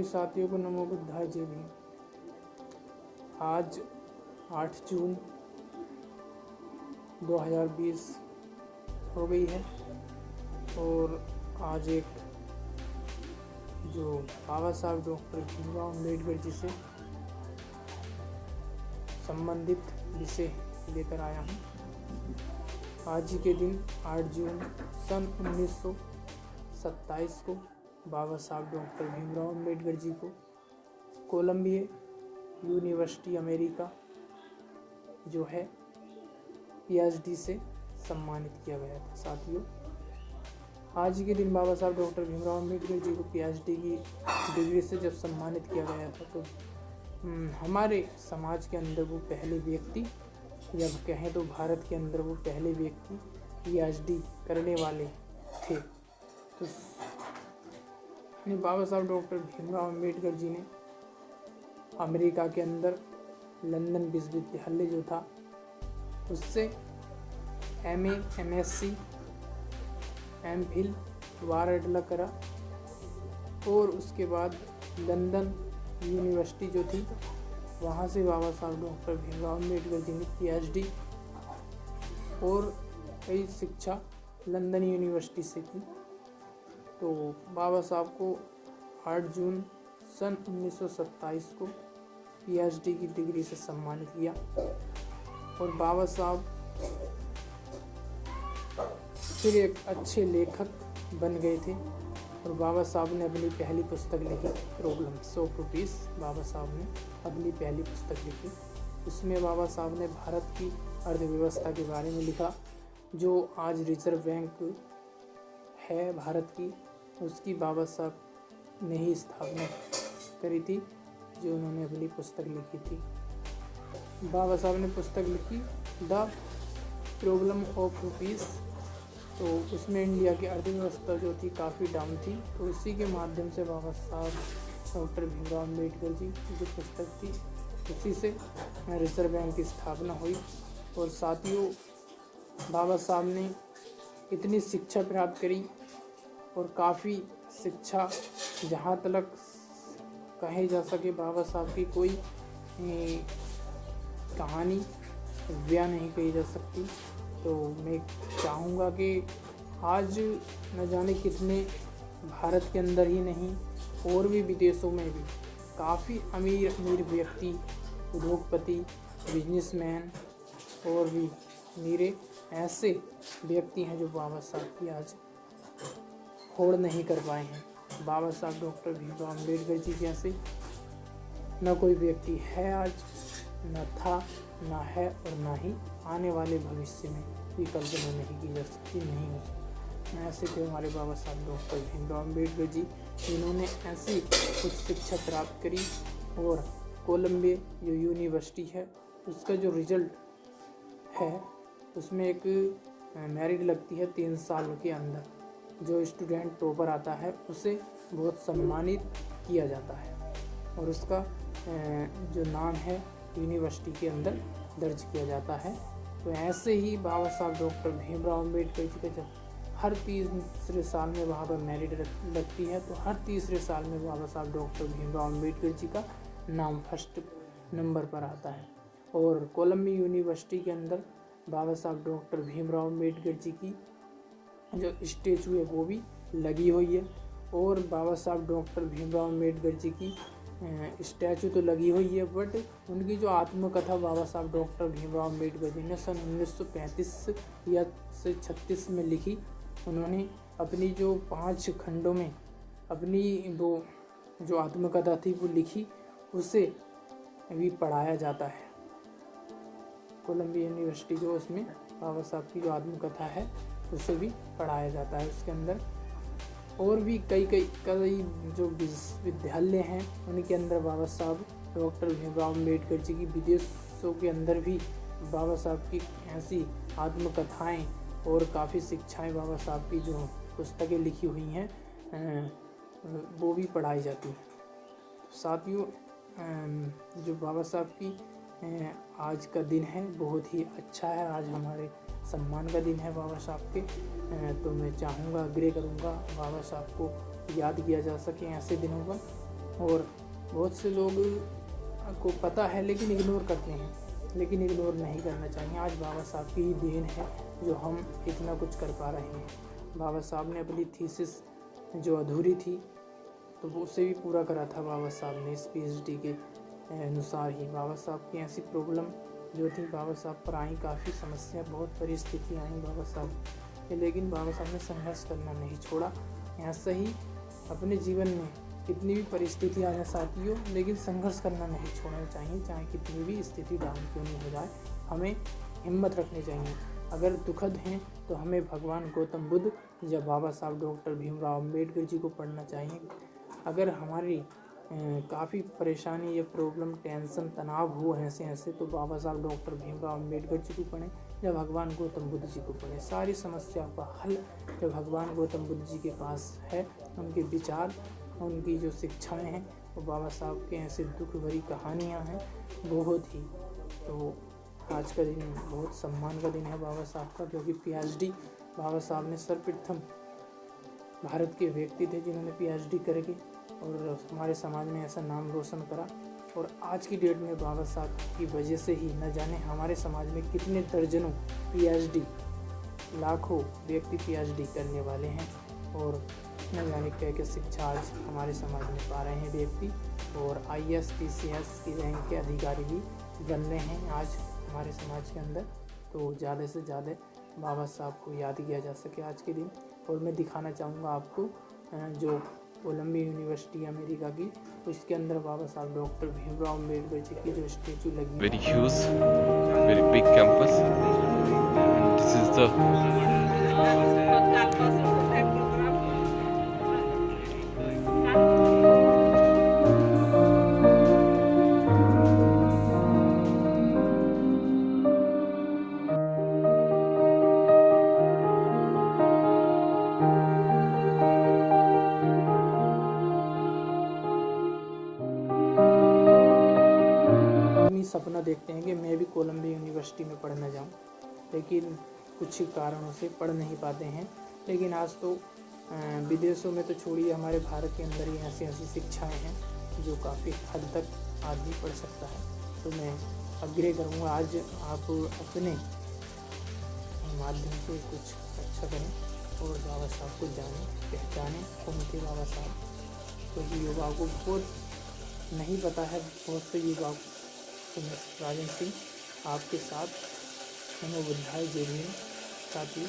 साथियों को नमो बुद्धाय जय भीम। आज 8 जून 2020 हो गई है और आज एक जो बाबा साहब डॉक्टर भीमराव अम्बेडकर जी से संबंधित विषय लेकर आया हूँ। आज ही के दिन 8 जून सन 1927 को बाबा साहब डॉक्टर भीमराव अम्बेडकर जी को कोलंबिया यूनिवर्सिटी अमेरिका जो है PhD से सम्मानित किया गया था। साथियों, आज के दिन बाबा साहब डॉक्टर भीमराव अम्बेडकर जी को PhD की डिग्री से जब सम्मानित किया गया था तो हमारे समाज के अंदर वो पहले व्यक्ति, या कहें तो भारत के अंदर वो पहले व्यक्ति PhD करने वाले थे। तो बाबा साहब डॉक्टर भीमराव अम्बेडकर जी ने अमेरिका के अंदर लंदन विश्वविद्यालय जो था उससे MA, MSc, MPhil वारडला करा और उसके बाद लंदन यूनिवर्सिटी जो थी वहाँ से बाबा साहब डॉक्टर भीमराव अम्बेडकर जी ने PhD और कई शिक्षा लंदन यूनिवर्सिटी से की। तो बाबा साहब को 8 जून सन 1927 को PhD की डिग्री से सम्मानित किया और बाबा साहब फिर एक अच्छे लेखक बन गए थे और बाबा साहब ने अपनी पहली पुस्तक लिखी प्रॉब्लम्स ऑफ पीस। बाबा साहब ने अपनी पहली पुस्तक लिखी, उसमें बाबा साहब ने भारत की अर्थव्यवस्था के बारे में लिखा। जो आज रिजर्व बैंक है भारत की, उसकी बाबा साहब ने ही स्थापना करी थी, जो उन्होंने अपनी पुस्तक लिखी थी। बाबा साहब ने पुस्तक लिखी द प्रॉब्लम ऑफ पीस। तो उसमें इंडिया की अर्थव्यवस्था जो थी काफ़ी डाउन थी, तो उसी के माध्यम से बाबा साहब डॉक्टर भीमराव अम्बेडकर जी की जो पुस्तक थी उसी से रिजर्व बैंक की स्थापना हुई। और साथियों, बाबा साहब ने इतनी शिक्षा प्राप्त करी और काफ़ी शिक्षा, जहाँ तक कहे जा सके बाबा साहब की कोई कहानी व्या नहीं कही जा सकती। तो मैं चाहूँगा कि आज न जाने कितने भारत के अंदर ही नहीं और भी विदेशों में भी काफ़ी अमीर अमीर व्यक्ति, उद्योगपति, बिजनेसमैन और भी मेरे ऐसे व्यक्ति हैं जो बाबा साहब की आज होड़ नहीं कर पाए हैं। बाबा साहब डॉक्टर भीमराव अम्बेडकर जी जैसे न कोई व्यक्ति है आज, न था, न है और न ही आने वाले भविष्य में भी कल्पना नहीं की जा सकती, नहीं हो सकती। ऐसे थे हमारे बाबा साहब डॉक्टर भीमराव अम्बेडकर जी, जिन्होंने ऐसी कुछ शिक्षा प्राप्त करी और कोलंबिया जो यूनिवर्सिटी है उसका जो रिजल्ट है उसमें एक मेरिट लगती है 3 साल के अंदर। जो स्टूडेंट टॉपर आता है उसे बहुत सम्मानित किया जाता है और उसका जो नाम है यूनिवर्सिटी के अंदर दर्ज किया जाता है। तो ऐसे ही बाबा साहब डॉक्टर भीमराव अम्बेडकर जी का जब हर तीसरे साल में वहाँ पर मेरिट लगती है तो हर तीसरे साल में बाबा साहब डॉक्टर भीमराव अम्बेडकर जी का नाम फर्स्ट नंबर पर आता है। और कोलंबिया यूनिवर्सिटी के अंदर बाबा साहब डॉक्टर भीमराव अम्बेडकर जी की जो स्टैचू है वो भी लगी हुई है। और बाबा साहब डॉक्टर भीमराव अम्बेडकर जी की स्टैचू तो लगी हुई है, बट उनकी जो आत्मकथा बाबा साहब डॉक्टर भीमराव अम्बेडकर जी ने सन 1935 या से 36 में लिखी। उन्होंने अपनी जो 5 खंडों में अपनी वो जो आत्मकथा थी वो लिखी, उसे भी पढ़ाया जाता है। कोलंबिया यूनिवर्सिटी जो उसमें बाबा साहब की जो आत्मकथा है उसे भी पढ़ाया जाता है उसके अंदर। और भी कई जो विश्वविद्यालय हैं उनके अंदर बाबा साहब डॉक्टर भीमराव अम्बेडकर जी की विदेशों के अंदर भी बाबा साहब की ऐसी आत्मकथाएं और काफ़ी शिक्षाएं बाबा साहब की जो पुस्तकें लिखी हुई हैं वो भी पढ़ाई जाती हैं। साथियों, जो बाबा साहब की आज का दिन है बहुत ही अच्छा है। आज हमारे सम्मान का दिन है बाबा साहब के। तो मैं चाहूँगा, आग्रह करूँगा बाबा साहब को याद किया जा सके ऐसे दिनों पर। और बहुत से लोग को पता है लेकिन इग्नोर करते हैं, लेकिन इग्नोर नहीं करना चाहिए। आज बाबा साहब की ही देन है जो हम इतना कुछ कर पा रहे हैं। बाबा साहब ने अपनी थीसिस जो अधूरी थी तो वो उसे भी पूरा करा था बाबा साहब ने इस PhD के अनुसार ही। बाबा साहब की ऐसी प्रॉब्लम जो थी बाबा साहब पर आई, काफ़ी समस्या, बहुत परिस्थिति आई बाबा साहब के, लेकिन बाबा साहब ने संघर्ष करना नहीं छोड़ा। ऐसा ही अपने जीवन में कितनी भी परिस्थिति आ जाए साथियों, लेकिन संघर्ष करना नहीं छोड़ना चाहिए, चाहे कितनी भी स्थिति डाउन क्यों नहीं हो जाए, हमें हिम्मत रखनी चाहिए। अगर दुखद हैं तो हमें भगवान गौतम बुद्ध या बाबा साहब डॉक्टर भीमराव अम्बेडकर जी को पढ़ना चाहिए। अगर हमारी काफ़ी परेशानी या प्रॉब्लम, टेंशन, तनाव हो ऐसे तो बाबा साहब डॉक्टर भीमराव अम्बेडकर जी को पढ़ें या भगवान गौतम बुद्ध जी को पढ़ें। सारी समस्या का हल जब भगवान गौतम बुद्ध जी के पास है, उनके विचार, उनकी जो शिक्षाएं हैं, वो बाबा साहब के ऐसे दुख भरी कहानियाँ हैं बहुत ही। तो आज का दिन बहुत सम्मान का दिन है बाबा साहब का, क्योंकि PhD बाबा साहब ने सर्वप्रथम भारत के व्यक्ति थे जिन्होंने PhD करके और हमारे समाज में ऐसा नाम रोशन करा। और आज की डेट में बाबा साहब की वजह से ही न जाने हमारे समाज में कितने दर्जनों PhD, लाखों व्यक्ति PhD करने वाले हैं, और न जाने क्या क्या शिक्षा आज हमारे समाज में पा रहे हैं व्यक्ति, और IAS PCS की रैंक के अधिकारी भी बन रहे हैं आज हमारे समाज के अंदर। तो ज़्यादा से ज़्यादा बाबा साहब को याद किया जा सके आज के दिन। और मैं दिखाना चाहूँगा आपको जो कोलंबिया यूनिवर्सिटी अमेरिका की, उसके अंदर बाबा साहब डॉक्टर भीमराव अम्बेडकर जी की जो स्टेचू लगी, very huge, very big campus. And this is the सपना देखते हैं कि मैं भी कोलंबिया यूनिवर्सिटी में पढ़ना जाऊं, लेकिन कुछ ही कारणों से पढ़ नहीं पाते हैं। लेकिन आज तो विदेशों में तो छोड़िए, हमारे भारत के अंदर ही ऐसी ऐसी शिक्षाएं हैं जो काफ़ी हद तक आदमी पढ़ सकता है। तो मैं आग्रह करूँगा आज आप अपने माध्यम से कुछ अच्छा करें और बाबा साहब को जानें, पहचानें कौन थे बाबा साहब। क्योंकि युवाओं को बहुत नहीं पता है, बहुत से युवाओं को। तो मैं राजन सिंह आपके साथ, नमो बुद्धाय, जय भीम साथियों।